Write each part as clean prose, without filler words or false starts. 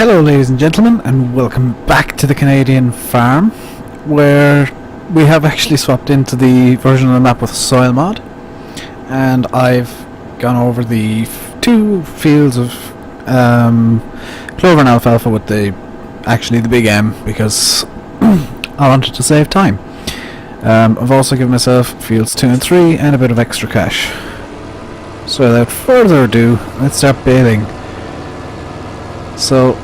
Hello ladies and gentlemen, and welcome back to the Canadian farm, where we have actually swapped into the version of the map with soil mod, and I've gone over the two fields of clover and alfalfa with the big M, because I wanted to save time. I've also given myself fields 2 and 3 and a bit of extra cash. So without further ado, let's start baling. So,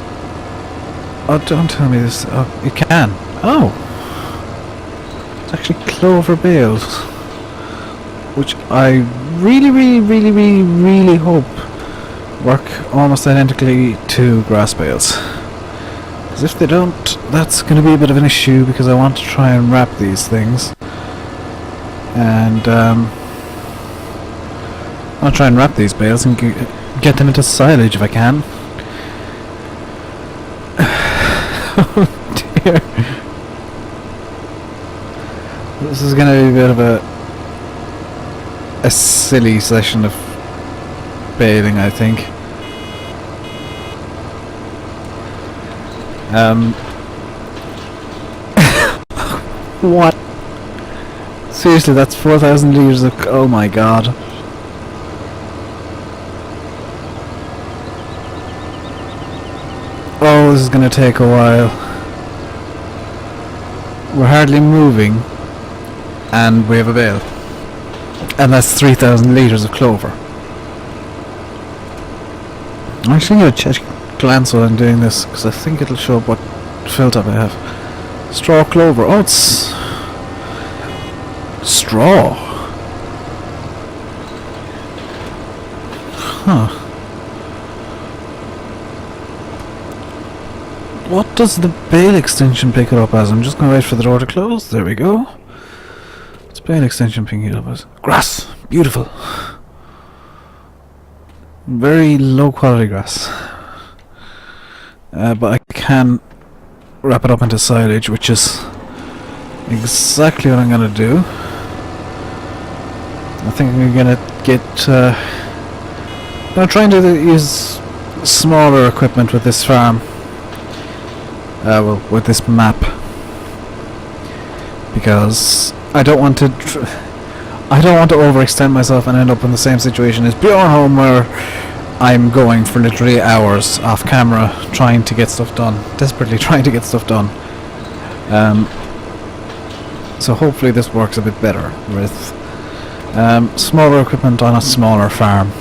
oh, don't tell me this. Oh, you can. Oh, it's actually clover bales, which I really hope work almost identically to grass bales. Because if they don't, that's going to be a bit of an issue, because I want to try and wrap these things. And I'll try and wrap these bales and get them into silage if I can. Oh dear. This is going to be a bit of a silly session of baling, I think. What? Seriously, that's 4,000 litres of... oh my god. Oh, this is going to take a while. We're hardly moving, and we have a bale. And that's 3,000 litres of clover. I'm actually going to glance while I'm doing this, because I think it'll show up what fill type I have. Straw clover. Oh, it's... straw. Huh. What does the bale extension pick it up as? I'm just going to wait for the door to close. There we go. What's bale extension picking it up as? Grass. Beautiful. Very low quality grass. But I can wrap it up into silage, which is exactly what I'm going to do. I think I'm going to get... I'm trying to use smaller equipment with this farm. Well, with this map, because I don't want to overextend myself and end up in the same situation as Bjorn Home, where I'm going for literally hours off camera trying to get stuff done, desperately trying to get stuff done. So hopefully this works a bit better with smaller equipment on a smaller farm.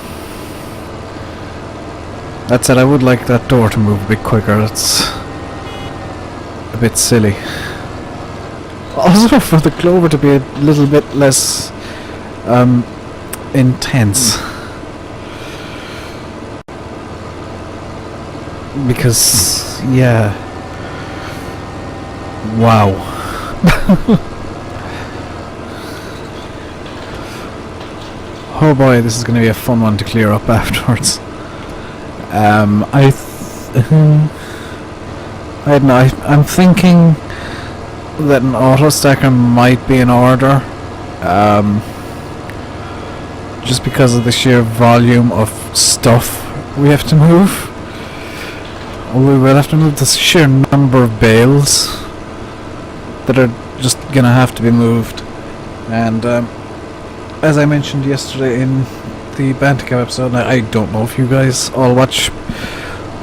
That said, I would like that door to move a bit quicker. It's a bit silly. Also for the clover to be a little bit less intense, because yeah, wow. Oh boy, this is going to be a fun one to clear up afterwards. I don't know, I'm thinking that an auto stacker might be in order, just because of the sheer volume of stuff we have to move. We will have to move the sheer number of bales that are just gonna have to be moved. And as I mentioned yesterday in the Bantica episode, I don't know if you guys all watch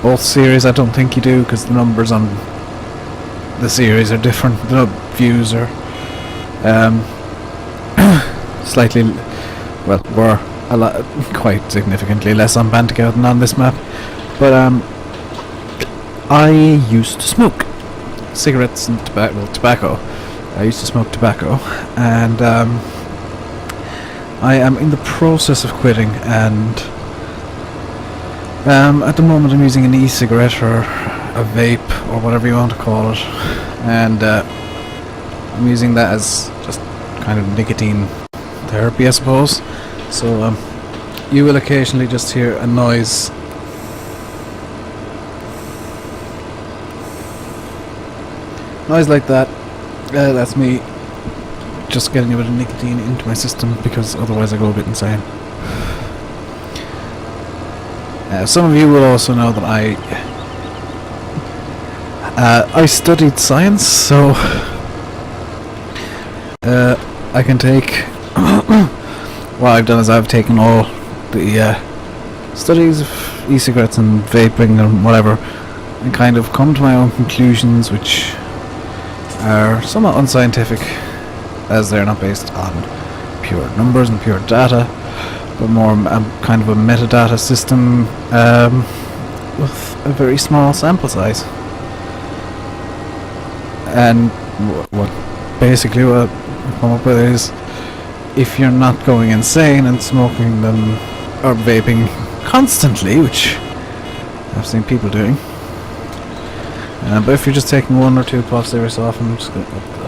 both series. I don't think you do, because the numbers on the series are different. The views are slightly, well, were a lot, quite significantly less on Bantica than on this map. But I used to smoke cigarettes and tobacco. I used to smoke tobacco, and I am in the process of quitting, and at the moment I'm using an e-cigarette or a vape or whatever you want to call it, and I'm using that as just kind of nicotine therapy, I suppose. So you will occasionally just hear a noise like that. That's me just getting a bit of nicotine into my system, because otherwise I go a bit insane. Some of you will also know that I I studied science, so I can take. What I've done is I've taken all the studies of e-cigarettes and vaping and whatever, and kind of come to my own conclusions, which are somewhat unscientific, as they're not based on pure numbers and pure data, but more kind of a metadata system with a very small sample size. And what I come up with is, if you're not going insane and smoking them or vaping constantly, which I've seen people doing, but if you're just taking 1 or 2 puffs every so often, I'm just going to up the.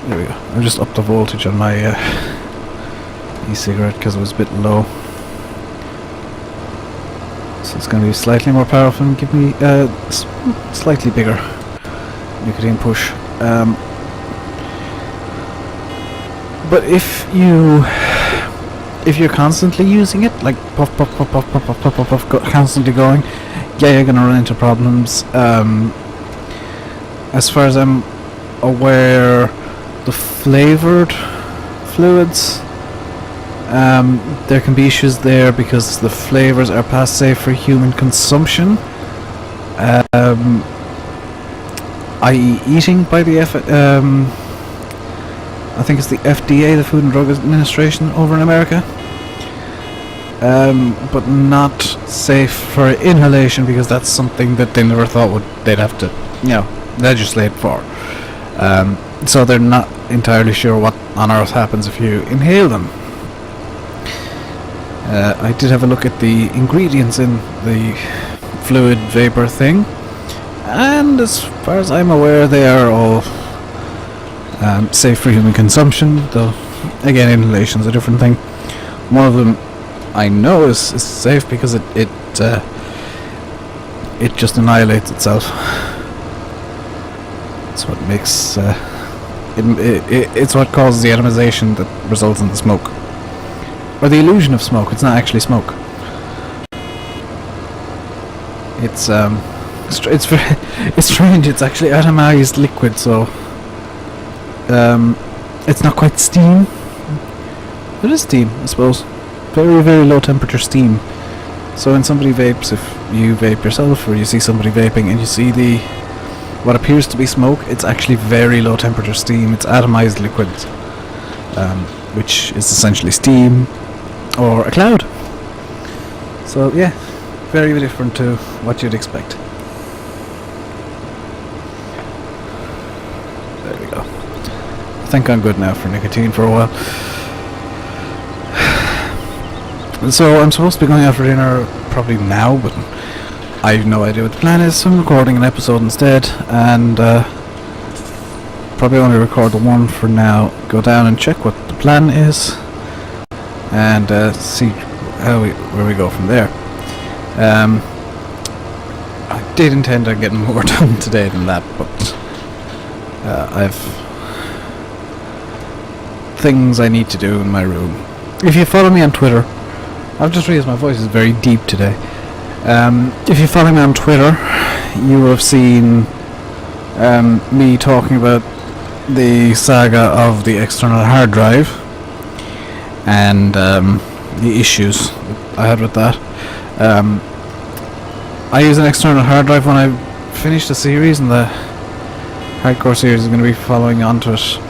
There we go. I just upped the voltage on my e-cigarette because it was a bit low, so it's going to be slightly more powerful and give me a slightly bigger nicotine push. But if you're constantly using it, like puff, constantly going, yeah, you're gonna run into problems. As far as I'm aware, the flavored fluids, there can be issues there because the flavors are past safe for human consumption, i.e. eating by the I think it's the FDA, the Food and Drug Administration over in America, but not safe for inhalation because that's something that they never thought they'd have to, legislate for. So they're not entirely sure what on earth happens if you inhale them. I did have a look at the ingredients in the fluid vapor thing, and as far as I'm aware, they are all safe for human consumption, though again, inhalation's a different thing. One of them I know is safe because it just annihilates itself. It's what makes it's what causes the atomization that results in the smoke, or the illusion of smoke. It's not actually smoke. It's strange. It's actually atomized liquid, so it's not quite steam. It is steam, I suppose. Very, very low temperature steam. So when somebody vapes, if you vape yourself or you see somebody vaping and you see what appears to be smoke, it's actually very low temperature steam. It's atomized liquid, which is essentially steam or a cloud. So yeah, very different to what you'd expect. There we go. I think I'm good now for nicotine for a while. So I'm supposed to be going out for dinner probably now, but I have no idea what the plan is, so I'm recording an episode instead, and probably only record the one for now. Go down and check what the plan is, and see where we go from there. I did intend on getting more done today than that, but I've things I need to do in my room. If you follow me on Twitter, I've just realised my voice is very deep today. If you follow me on Twitter, you will have seen me talking about the saga of the external hard drive and the issues I had with that. I use an external hard drive when I finish the series, and the hardcore series is going to be following on to it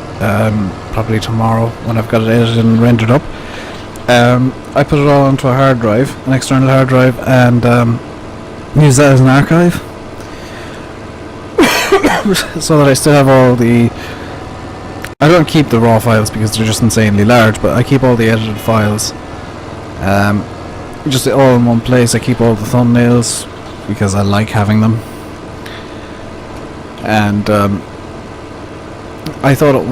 probably tomorrow when I've got it edited and rendered up. I put it all onto a hard drive, an external hard drive, and use that as an archive so that I still have all the... I don't keep the raw files because they're just insanely large, but I keep all the edited files just all in one place. I keep all the thumbnails because I like having them, and I thought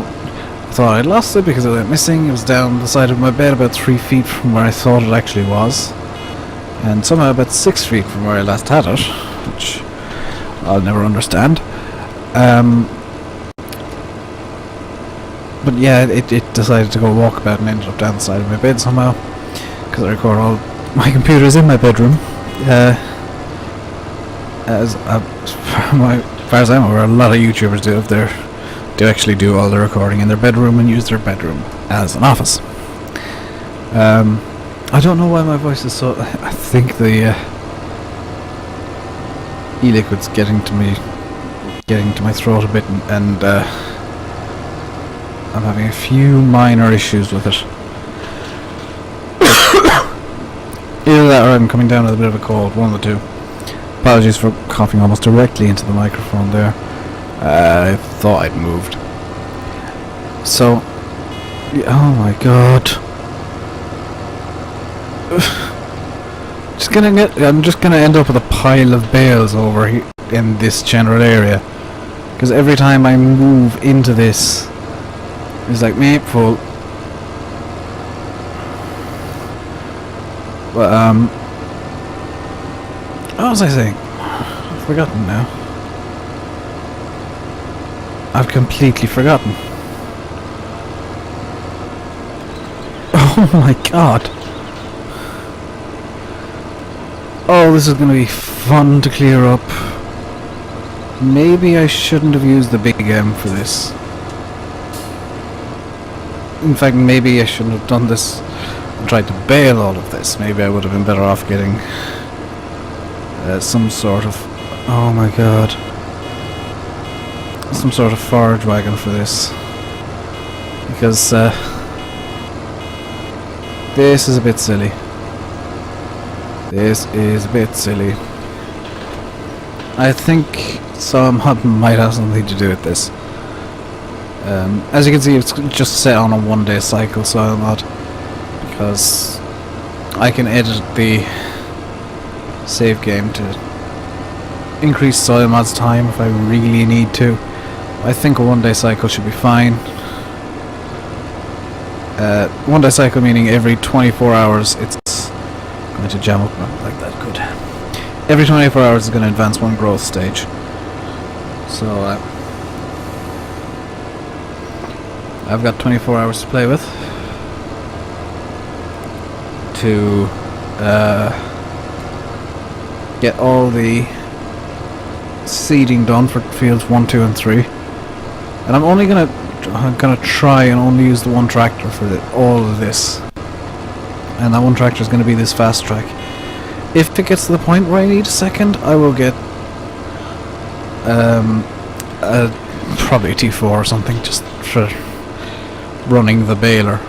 I'd lost it because it went missing. It was down the side of my bed about 3 feet from where I thought it actually was, and somehow about 6 feet from where I last had it, which I'll never understand. But yeah, it decided to go walk about and ended up down the side of my bed somehow, because I record all my computers in my bedroom. As my far as I'm aware, a lot of YouTubers do actually do all their recording in their bedroom and use their bedroom as an office. I don't know why my voice is so... I think the e-liquid's getting to my throat a bit, and I'm having a few minor issues with it. Either that or I'm coming down with a bit of a cold, one of the two. Apologies for coughing almost directly into the microphone there. I thought I'd moved. So, oh my god. I'm just gonna end up with a pile of bales over here in this general area. Because every time I move into this, it's like, meh, full. But, what was I saying? I've forgotten now. I've completely forgotten. Oh my god. Oh, this is gonna be fun to clear up. Maybe I shouldn't have used the big M for this. In fact, maybe I shouldn't have done this and tried to bale all of this. Maybe I would have been better off getting some sort of... oh my god. Some sort of forage wagon for this. Because this is a bit silly. This is a bit silly. I think some hub might have something to do with this. As you can see, it's just set on a 1-day cycle soil mod, because I can edit the save game to increase soil mod's time if I really need to. I think a 1-day cycle should be fine. 1-day cycle meaning every 24 hours it's going to jam up like that. Good. Every 24 hours is going to advance one growth stage. So I've got 24 hours to play with to get all the seeding done for fields 1, 2 and 3. And I'm gonna try and only use the one tractor for all of this. And that one tractor is gonna be this fast track. If it gets to the point where I need a second, I will get probably a T4 or something, just for running the baler.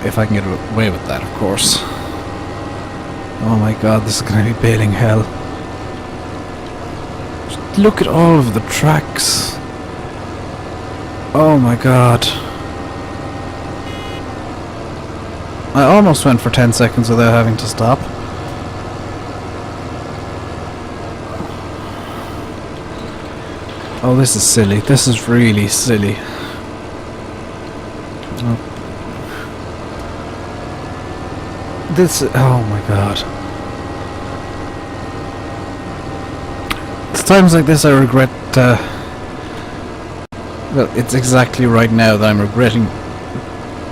If I can get away with that, of course. Oh my god, this is gonna be baling hell. Just look at all of the tracks. Oh my god. I almost went for 10 seconds without having to stop. Oh, this is silly. This is really silly. Oh. Oh my god. It's times like this I regret, well, it's exactly right now that I'm regretting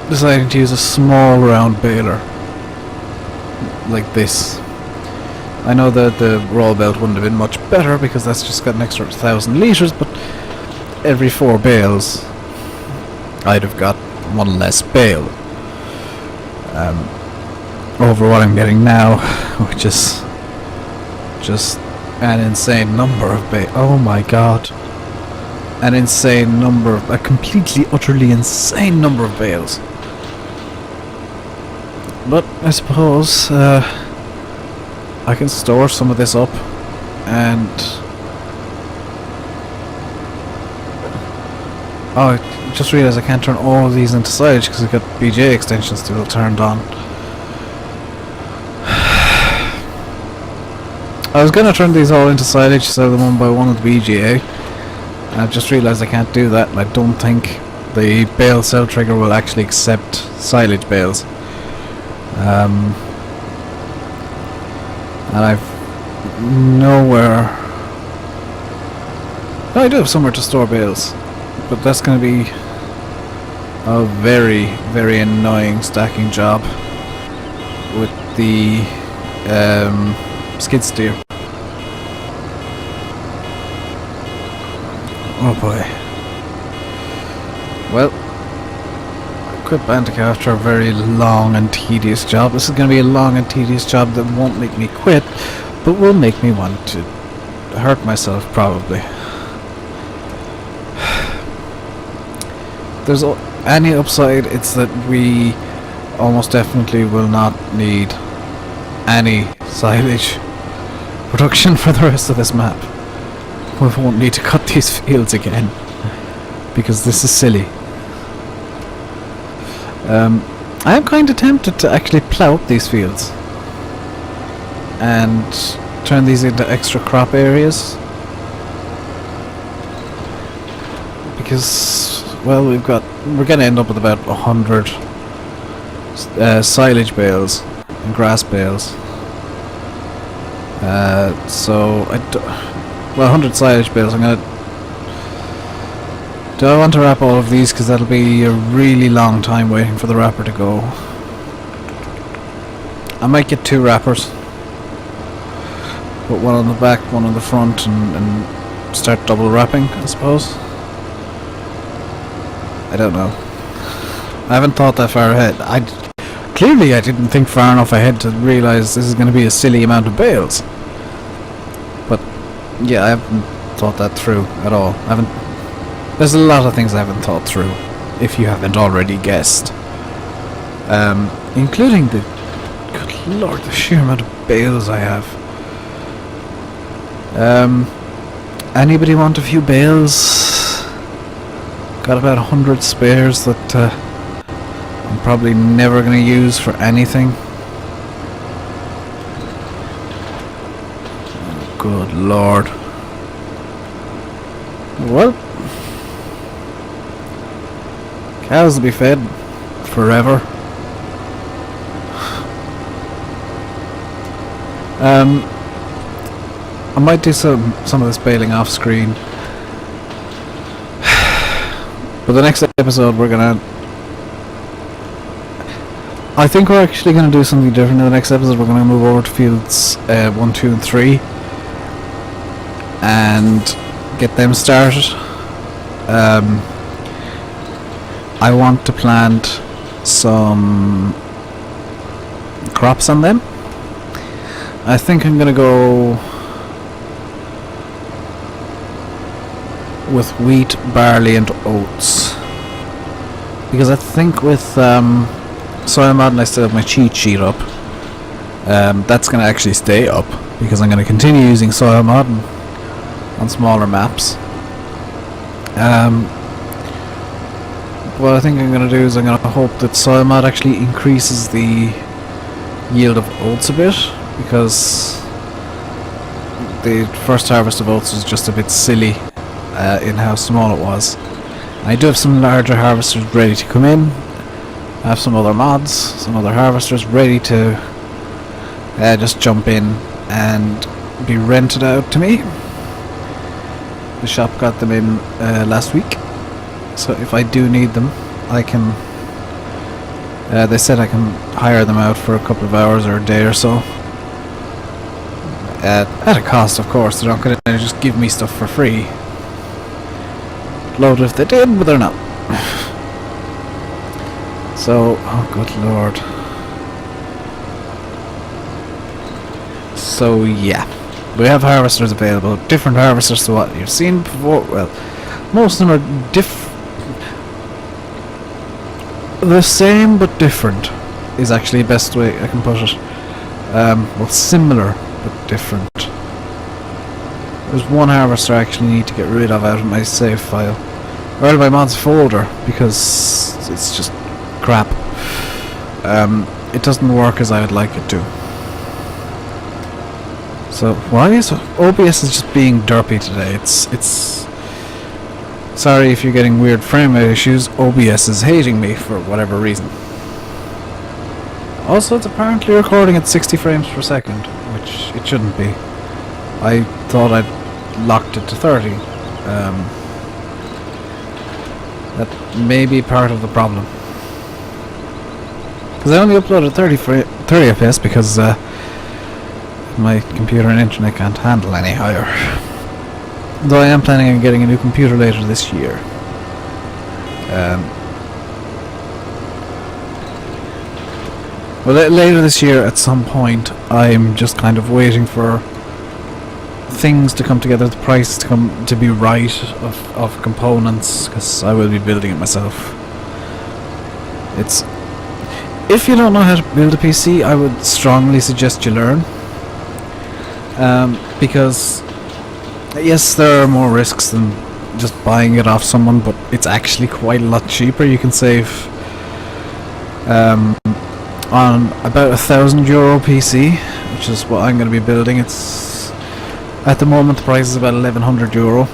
deciding to use a small round baler like this. I know that the roll belt wouldn't have been much better because that's just got an extra 1,000 litres, but every 4 bales I'd have got one less bale over what I'm getting now, which is just an insane number of bales. Oh my god. An insane number, a completely, utterly insane number of bales. But I suppose I can store some of this up and... oh, I just realised I can't turn all of these into silage because I've got BGA extensions still turned on. I was going to turn these all into silage, sell them one by one with BGA. And I've just realised I can't do that, and I don't think the bale cell trigger will actually accept silage bales. And I've nowhere... no, I do have somewhere to store bales, but that's going to be a very, very annoying stacking job with the skid steer. Oh boy. Well, I quit Bantic after a very long and tedious job. This is going to be a long and tedious job that won't make me quit, but will make me want to hurt myself, probably. There's any upside, it's that we almost definitely will not need any silage production for the rest of this map. We won't need to cut these fields again, because this is silly. I am kind of tempted to actually plough up these fields and turn these into extra crop areas, because, well, we're going to end up with about 100 silage bales and grass bales. So 100 silage bales. Do I want to wrap all of these? Because that'll be a really long time waiting for the wrapper to go. I might get 2 wrappers. Put one on the back, one on the front, and start double wrapping, I suppose. I don't know. I haven't thought that far ahead. Clearly I didn't think far enough ahead to realise this is going to be a silly amount of bales. But yeah, I haven't thought that through at all. There's a lot of things I haven't thought through, if you haven't already guessed. Including good lord, the sheer amount of bales I have. Anybody want a few bales? Got about 100 spares that I'm probably never going to use for anything. Oh, good lord. Well, cows will be fed forever. I might do some of this baling off screen. But the next episode I think we're actually gonna do something different in the next episode. We're gonna move over to fields 1, 2 and 3 and get them started. I want to plant some crops on them. I think I'm gonna go with wheat, barley and oats, because I think with soil mod, and I still have my cheat sheet up, that's going to actually stay up, because I'm going to continue using soil mod on smaller maps. What I think I'm going to do is I'm going to hope that soil mod actually increases the yield of oats a bit, because the first harvest of oats was just a bit silly in how small it was. I do have some larger harvesters ready to come in. I have some other mods, some other harvesters ready to just jump in and be rented out to me. The shop got them in last week, so if I do need them, I can. They said I can hire them out for a couple of hours or a day or so. At a cost, of course. They're not going to just give me stuff for free. Load if they did, but they're not. So, oh good lord. So yeah, we have harvesters available, different harvesters to what you've seen before. Well, most of them are the same but different is actually the best way I can put it. Well, similar but different. There's one harvester I actually need to get rid of out of my save file, or out of my mods folder, because it's just crap. It doesn't work as I would like it to. So why is OBS is just being derpy today? It's sorry if you're getting weird frame rate issues. OBS is hating me for whatever reason. Also, it's apparently recording at 60 frames per second, which it shouldn't be. I thought I'd locked it to 30. That may be part of the problem. Because I only uploaded 30 FPS because my computer and internet can't handle any higher. Though I am planning on getting a new computer later this year. Well, later this year at some point, I'm just kind of waiting for things to come together, the price to be right of components, because I will be building it myself. If you don't know how to build a PC, I would strongly suggest you learn. Because yes, there are more risks than just buying it off someone, but it's actually quite a lot cheaper. You can save on about €1,000 PC, which is what I'm going to be building. It's at the moment the price is about €1,100,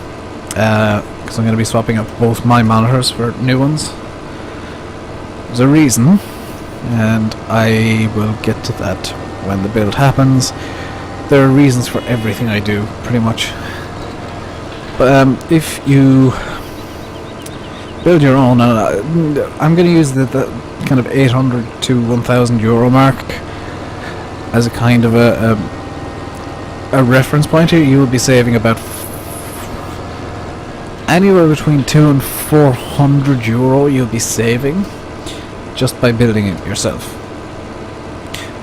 because I'm going to be swapping out both my monitors for new ones. There's a reason, and I will get to that when the build happens. There are reasons for everything I do, pretty much. But if you build your own, I'm going to use the kind of €800 to €1,000 mark as a kind of a reference point here. You will be saving about anywhere between €200 and €400 you'll be saving just by building it yourself.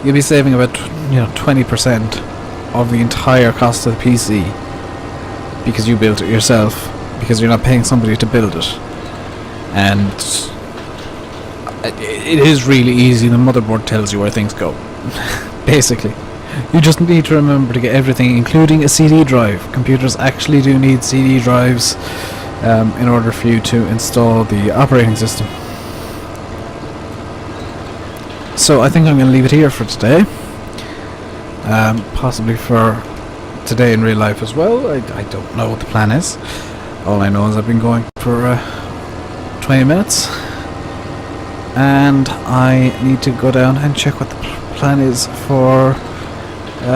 You'll be saving about 20% of the entire cost of the PC because you built it yourself, because you're not paying somebody to build it. And it is really easy. The motherboard tells you where things go. Basically, you just need to remember to get everything, including a CD drive. Computers actually do need CD drives in order for you to install the operating system. So I think I'm going to leave it here for today. Possibly for today in real life as well. I don't know what the plan is. All I know is I've been going for 20 minutes, and I need to go down and check what the plan is for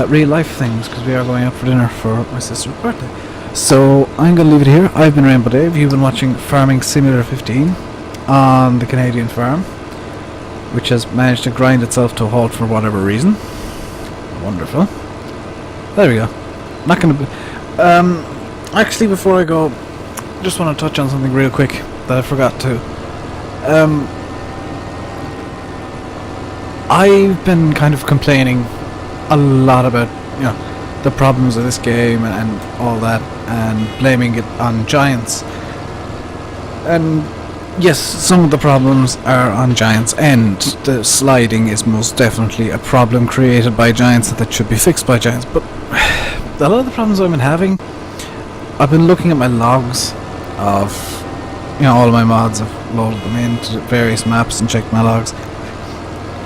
real life things, because we are going out for dinner for my sister's birthday. So I'm going to leave it here. I've been Rainbow Dave. You've been watching Farming Simulator 15 on the Canadian farm, which has managed to grind itself to a halt for whatever reason. Wonderful. There we go. Not going to actually, before I go, just want to touch on something real quick that I forgot to. I've been kind of complaining a lot about the problems of this game and all that, and blaming it on giants. And yes, some of the problems are on giants' end. The sliding is most definitely a problem created by giants that should be fixed by giants. But a lot of the problems I've been having, I've been looking at my logs of all of my mods. I've loaded them into various maps and checked my logs.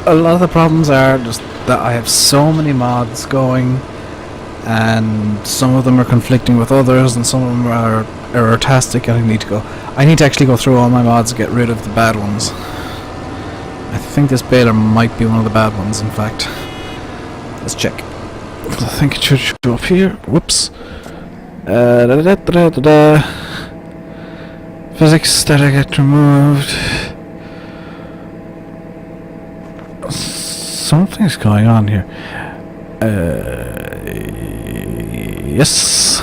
A lot of the problems are just that I have so many mods going, and some of them are conflicting with others, and some of them are error-tastic, and I need to actually go through all my mods and get rid of the bad ones. I think this baler might be one of the bad ones, in fact. Let's check. I think it should show up here. Whoops. Physics static get removed. Something's going on here. Yes.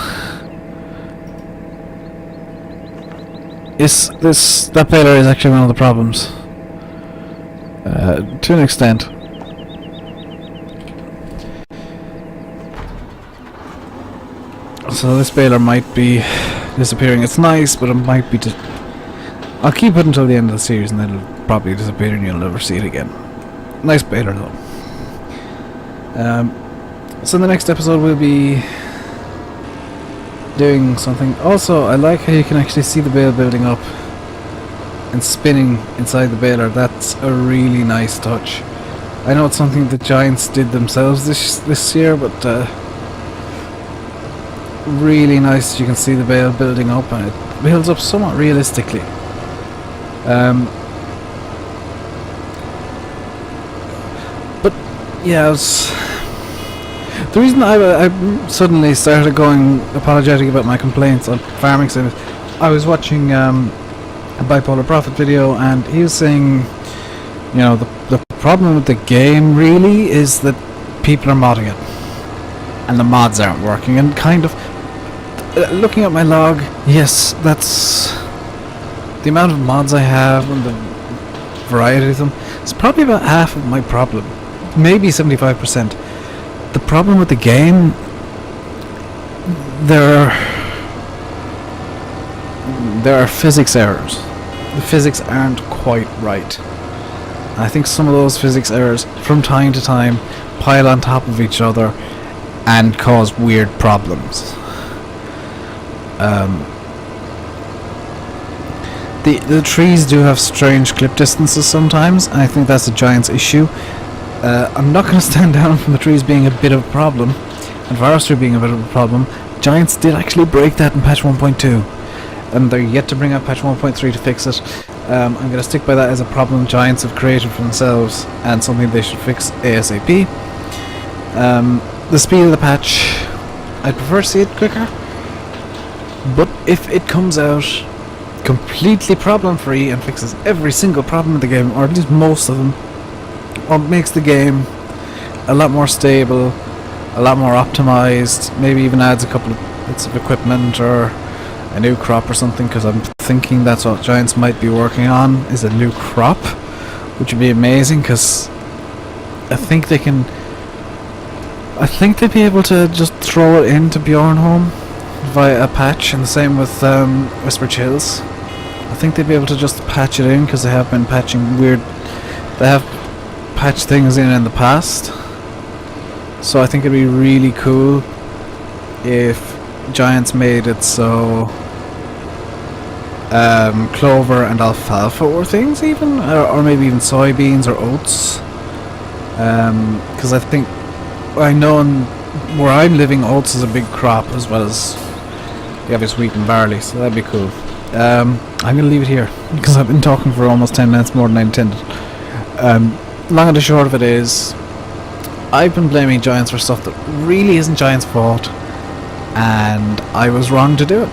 That baler is actually one of the problems. To an extent. So this baler might be disappearing. It's nice, but it might be I'll keep it until the end of the series, and then it'll probably disappear and you'll never see it again. Nice baler though. So in the next episode we'll be doing something. Also, I like how you can actually see the bale building up and spinning inside the baler. That's a really nice touch. I know it's something the giants did themselves this year, but really nice. You can see the bale building up, and it builds up somewhat realistically. But yeah, the reason I suddenly started going apologetic about my complaints on farming sim is I was watching a Bipolar Prophet video, and he was saying, the problem with the game really is that people are modding it, and the mods aren't working, and kind of looking at my log, yes, that's the amount of mods I have and the variety of them. It's probably about half of my problem, maybe 75%. The problem with the game, there are physics errors. The physics aren't quite right. I think some of those physics errors, from time to time, pile on top of each other and cause weird problems. The trees do have strange clip distances sometimes, and I think that's a Giant's issue. I'm not going to stand down from the trees being a bit of a problem, and forestry being a bit of a problem. Giants did actually break that in patch 1.2, and they're yet to bring out patch 1.3 to fix it. I'm going to stick by that as a problem Giants have created for themselves, and something they should fix ASAP. The speed of the patch, I'd prefer to see it quicker, but if it comes out completely problem free and fixes every single problem in the game, or at least most of them, or makes the game a lot more stable, a lot more optimized, maybe even adds a couple of bits of equipment or a new crop or something, because I'm thinking that's what Giants might be working on, is a new crop, which would be amazing, because I think they'd be able to just throw it into Bjornholm via a patch, and the same with Whispered Hills. I think they'd be able to just patch it in, because they have been patching they have patched things in the past. So I think it'd be really cool if Giants made it so clover and alfalfa were things, even, or maybe even soybeans or oats. Because I know where I'm living, oats is a big crop, as well as the obvious wheat and barley, so that'd be cool. I'm going to leave it here, because I've been talking for almost 10 minutes more than I intended. Long and the short of it is, I've been blaming Giants for stuff that really isn't Giants' fault, and I was wrong to do it.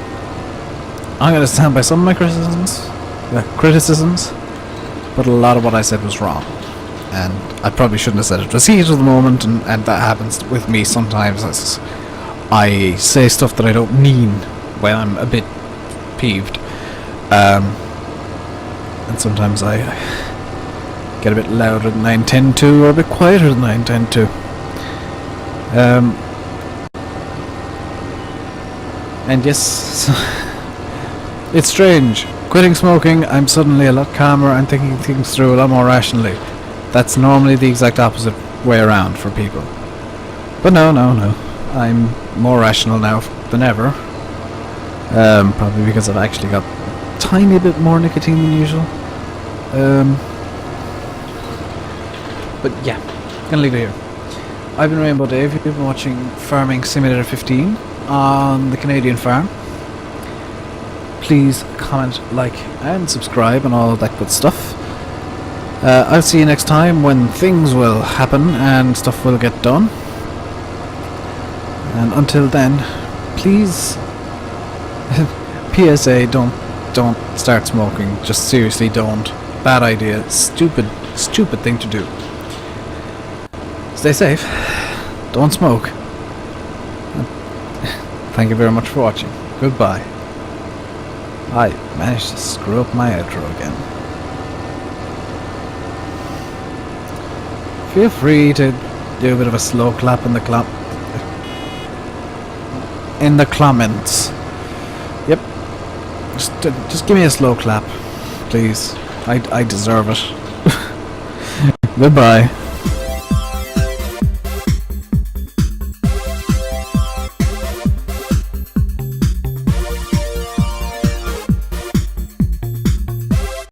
I'm going to stand by some of my criticisms, but a lot of what I said was wrong. And I probably shouldn't have said it. It was heat of the moment, and that happens with me sometimes. I say stuff that I don't mean when I'm a bit peeved. And sometimes I get a bit louder than I intend to, or a bit quieter than I intend to. And yes, it's strange. Quitting smoking, I'm suddenly a lot calmer and thinking things through a lot more rationally. That's normally the exact opposite way around for people. But no. I'm more rational now than ever. Probably because I've actually got a tiny bit more nicotine than usual. But yeah, gonna leave it here. I've been Rainbow Dave. You've been watching Farming Simulator 15 on the Canadian farm. Please comment, like, and subscribe and all of that good stuff. I'll see you next time when things will happen and stuff will get done. And until then, please, PSA, don't start smoking. Just seriously don't. Bad idea. Stupid thing to do. Stay safe. Don't smoke. Thank you very much for watching. Goodbye. I managed to screw up my outro again. Feel free to do a bit of a slow clap in the comments. Yep. Just give me a slow clap, please. I deserve it. Goodbye.